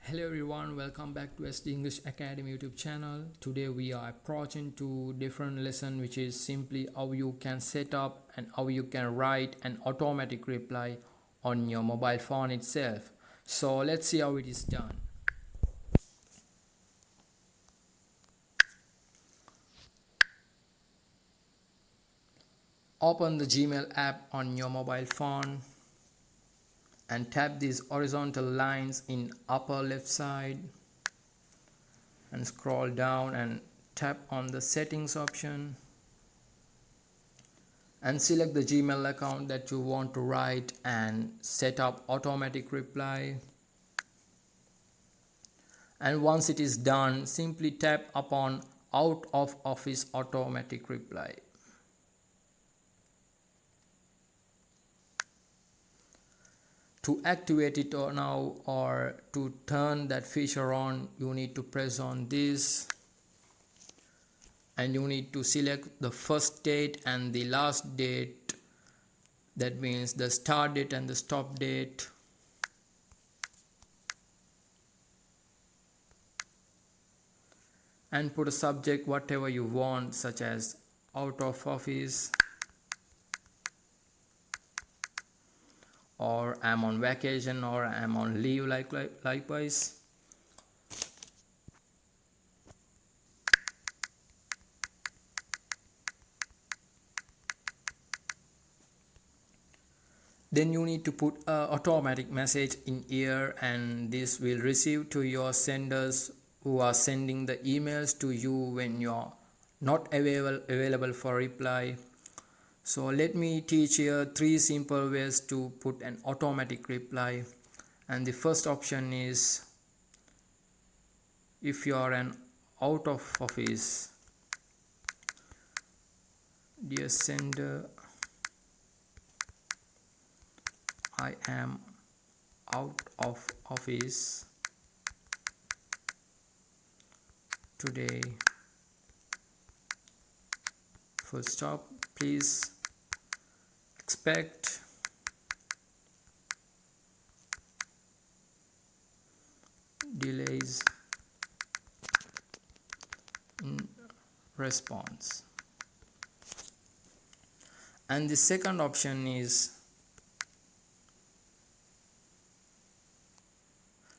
Hello everyone, welcome back to SD English Academy YouTube channel. Today we are approaching to different lesson, which is simply how you can set up and how you can write an automatic reply on your mobile phone itself. So let's see how it is done. Open the Gmail app on your mobile phone and tap these horizontal lines in upper left side and scroll down and tap on the settings option and select the Gmail account that you want to write and set up automatic reply. And once it is done, simply tap upon out of office automatic reply. To activate it now or to turn that feature on, you need to press on this and you need to select the first date and the last date. That means the start date and the stop date. And put a subject whatever you want, such as out of office or I'm on vacation or I'm on leave, likewise. Then you need to put an automatic message in here, and this will receive to your senders who are sending the emails to you when you're not available for reply. So let me teach here 3 simple ways to put an automatic reply. And the first option is, if you are an out of office, dear sender, I am out of office today, full stop. Please expect delays in response. And the second option is,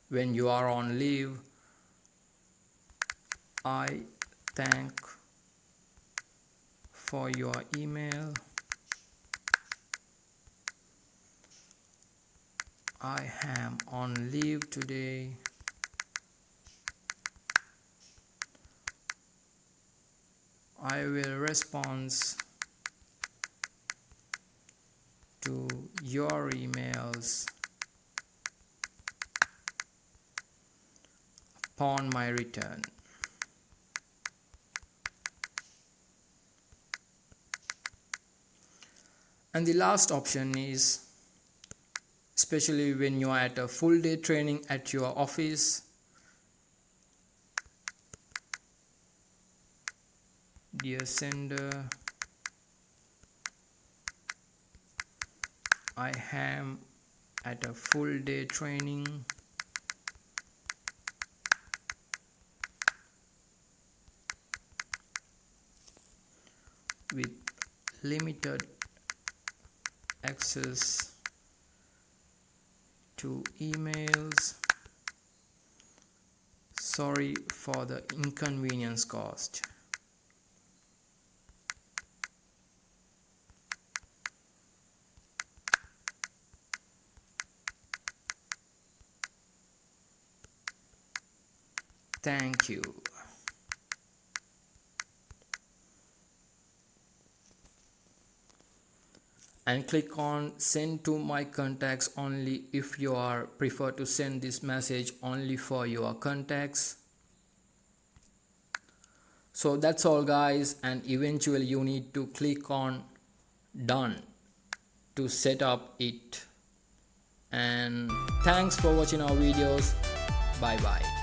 when you are on leave, I thank for your email. I am on leave today. I will respond to your emails upon my return. And the last option is, especially when you are at a full day training at your office, dear sender, I am at a full day training. With limited access to emails. Sorry for the inconvenience caused. Thank you. And click on send to my contacts only if you are prefer to send this message only for your contacts. So that's all guys, and eventually you need to click on done to set up it. And thanks for watching our videos. Bye bye.